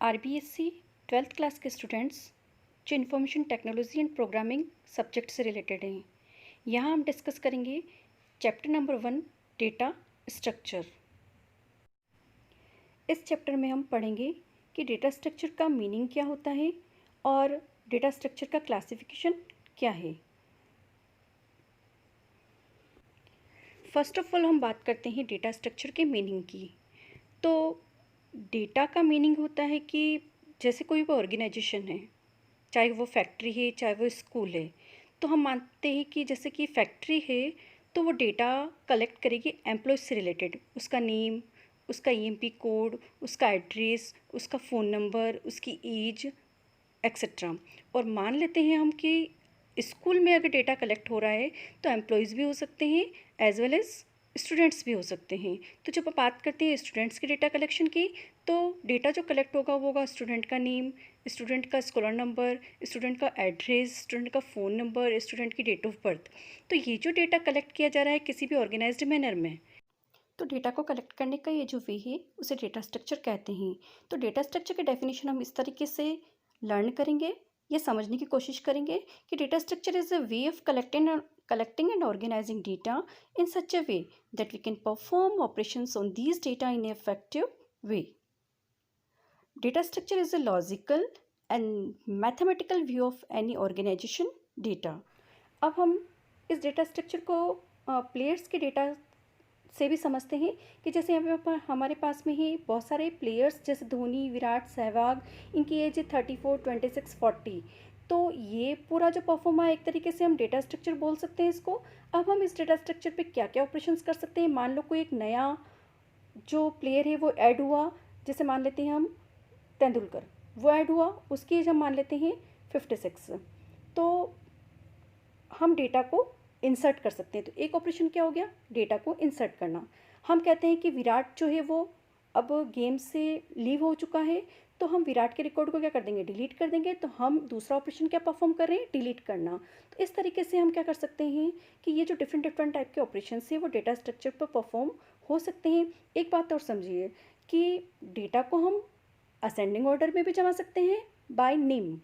RBSC 12th class के students जो information technology and programming subject से रिलेटेड हैं, यहाँ हम डिस्कस करेंगे चैप्टर नंबर 1 डेटा स्ट्रक्चर। इस चैप्टर में हम पढ़ेंगे कि डेटा स्ट्रक्चर का मीनिंग क्या होता है और डेटा स्ट्रक्चर का क्लासिफिकेशन क्या है। फर्स्ट ऑफ ऑल हम बात करते हैं डेटा स्ट्रक्चर के मीनिंग की। तो डेटा का मीनिंग होता है कि जैसे कोई भी ऑर्गेनाइजेशन है, चाहे वो फैक्ट्री है चाहे वो स्कूल है, तो हम मानते हैं कि जैसे कि फैक्ट्री है तो वो डेटा कलेक्ट करेगी एम्प्लॉय से रिलेटेड, उसका नेम, उसका ईएमपी कोड, उसका एड्रेस, उसका फ़ोन नंबर, उसकी एज एक्सेट्रा। और मान लेते हैं हम कि स्कूल में अगर डेटा कलेक्ट हो रहा है तो एम्प्लॉयज़ भी हो सकते हैं एज वेल एज़ स्टूडेंट्स भी हो सकते हैं। तो जब आप बात करते हैं स्टूडेंट्स के डेटा कलेक्शन की, तो डेटा जो कलेक्ट होगा वो होगा स्टूडेंट का नेम, स्टूडेंट का स्कॉलर नंबर, स्टूडेंट का एड्रेस, स्टूडेंट का फ़ोन नंबर, स्टूडेंट की डेट ऑफ बर्थ। तो ये जो डेटा कलेक्ट किया जा रहा है किसी भी ऑर्गेनाइज्ड मैनर में, तो डेटा को कलेक्ट करने का ये जो वे है उसे डेटा स्ट्रक्चर कहते हैं। तो डेटा स्ट्रक्चर की डेफिनेशन हम इस तरीके से लर्न करेंगे या समझने की कोशिश करेंगे कि data structure is a way of collecting and organizing data in such a way that we can perform operations on these data in an effective way. Data structure is a logical and mathematical view of any organization data. अब हम इस data structure को players के data से भी समझते हैं कि जैसे यहाँ पर हमारे पास में ही बहुत सारे प्लेयर्स जैसे धोनी, विराट, सहवाग, इनकी एज है 34, 26, 40। तो ये पूरा जो परफॉर्मा है एक तरीके से हम डेटा स्ट्रक्चर बोल सकते हैं इसको। अब हम इस डेटा स्ट्रक्चर पे क्या क्या ऑपरेशंस कर सकते हैं। मान लो कोई एक नया जो प्लेयर है वो ऐड हुआ, जैसे मान लेते हैं हम तेंदुलकर, वो ऐड हुआ, उसकी एज हम मान लेते हैं 56। तो हम डेटा को इंसर्ट कर सकते हैं। तो एक ऑपरेशन क्या हो गया, डेटा को इंसर्ट करना। हम कहते हैं कि विराट जो है वो अब गेम से लीव हो चुका है, तो हम विराट के रिकॉर्ड को क्या कर देंगे, डिलीट कर देंगे। तो हम दूसरा ऑपरेशन क्या परफॉर्म कर रहे हैं, डिलीट करना। तो इस तरीके से हम क्या कर सकते हैं कि ये जो डिफरेंट टाइप के ऑपरेशन है वो डेटा स्ट्रक्चर पर परफॉर्म हो सकते हैं। एक बात और समझिए कि डेटा को हम असेंडिंग ऑर्डर में भी जमा सकते हैं बाय नेम,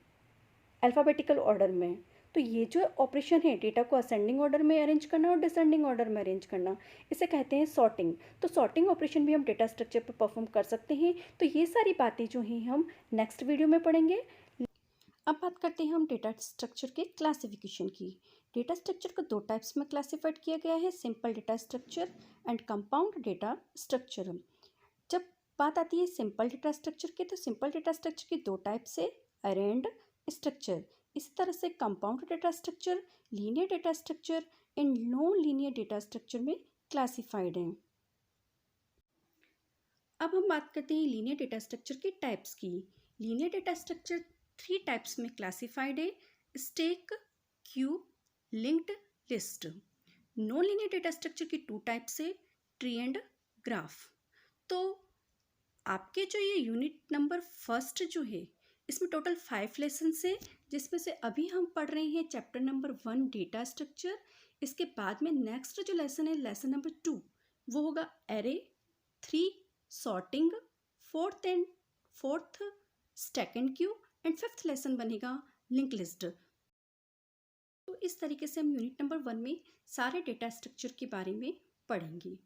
अल्फ़ाबेटिकल ऑर्डर में। तो ये जो ऑपरेशन है डेटा को असेंडिंग ऑर्डर में अरेंज करना और डिसेंडिंग ऑर्डर में अरेंज करना, इसे कहते हैं सॉर्टिंग। तो सॉर्टिंग ऑपरेशन भी हम डेटा स्ट्रक्चर पर परफॉर्म कर सकते हैं। तो ये सारी बातें जो हैं हम नेक्स्ट वीडियो में पढ़ेंगे। अब बात करते हैं हम डेटा स्ट्रक्चर के क्लासिफिकेशन की। डेटा स्ट्रक्चर को दो टाइप्स में क्लासिफाइड किया गया है, simple data structure and compound data structure. जब बात आती है सिंपल डेटा स्ट्रक्चर की, तो सिंपल डेटा स्ट्रक्चर की दो टाइप से, अरेंड स्ट्रक्चर। इसी तरह से compound data structure, linear data structure and non linear data structure में क्लासिफाइड हैं। अब हम बात करते हैं लीनियर डेटा स्ट्रक्चर के टाइप्स की। लीनियर डेटा स्ट्रक्चर 3 टाइप्स में क्लासिफाइड है, stack, Q, linked list. Non linear data structure की 2 टाइप्स है, ट्री एंड ग्राफ। तो आपके जो ये यूनिट नंबर फर्स्ट जो है इसमें टोटल 5 लेसन है, जिसमें से अभी हम पढ़ रहे हैं चैप्टर नंबर 1 डेटा स्ट्रक्चर। इसके बाद में नेक्स्ट जो लेसन है लेसन नंबर 2, वो होगा array, 3 sorting, fourth stack and Q and 5th lesson बनेगा लिंक लिस्ट। तो इस तरीके से हम यूनिट नंबर 1 में सारे डेटा स्ट्रक्चर के बारे में पढ़ेंगे।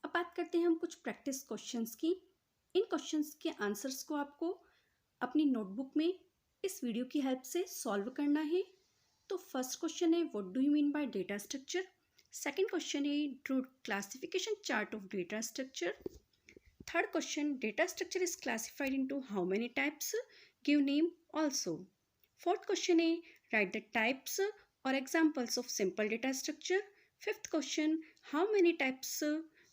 अब बात करते हैं हम कुछ प्रैक्टिस क्वेश्चंस की। इन क्वेश्चंस के आंसर्स को आपको अपनी नोटबुक में इस वीडियो की हेल्प से सॉल्व करना है। तो फर्स्ट क्वेश्चन है, what do you mean by data structure. Second question है, draw classification chart of data structure. Third question, data structure is classified into how many types, give name also. Fourth question है, write the types और examples of simple data structure. Fifth question, how many types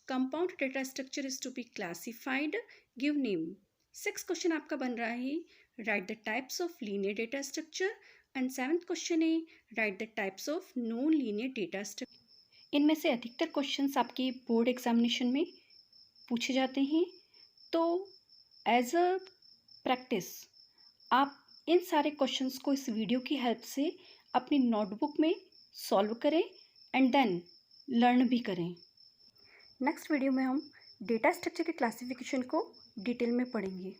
compound data structure is to be classified, give name. 6th question आपका बन रहा है, write the types of linear data structure. And 7th question है, write the types of non linear data structure. इनमें से अधिकतर questions आपकी board examination में पूछे जाते हैं। तो एज अ प्रैक्टिस आप इन सारे क्वेश्चंस को इस वीडियो की हेल्प से अपनी नोटबुक में सॉल्व करें एंड देन लर्न भी करें। नेक्स्ट वीडियो में हम डेटा स्ट्रक्चर के क्लासिफिकेशन को डिटेल में पढ़ेंगे।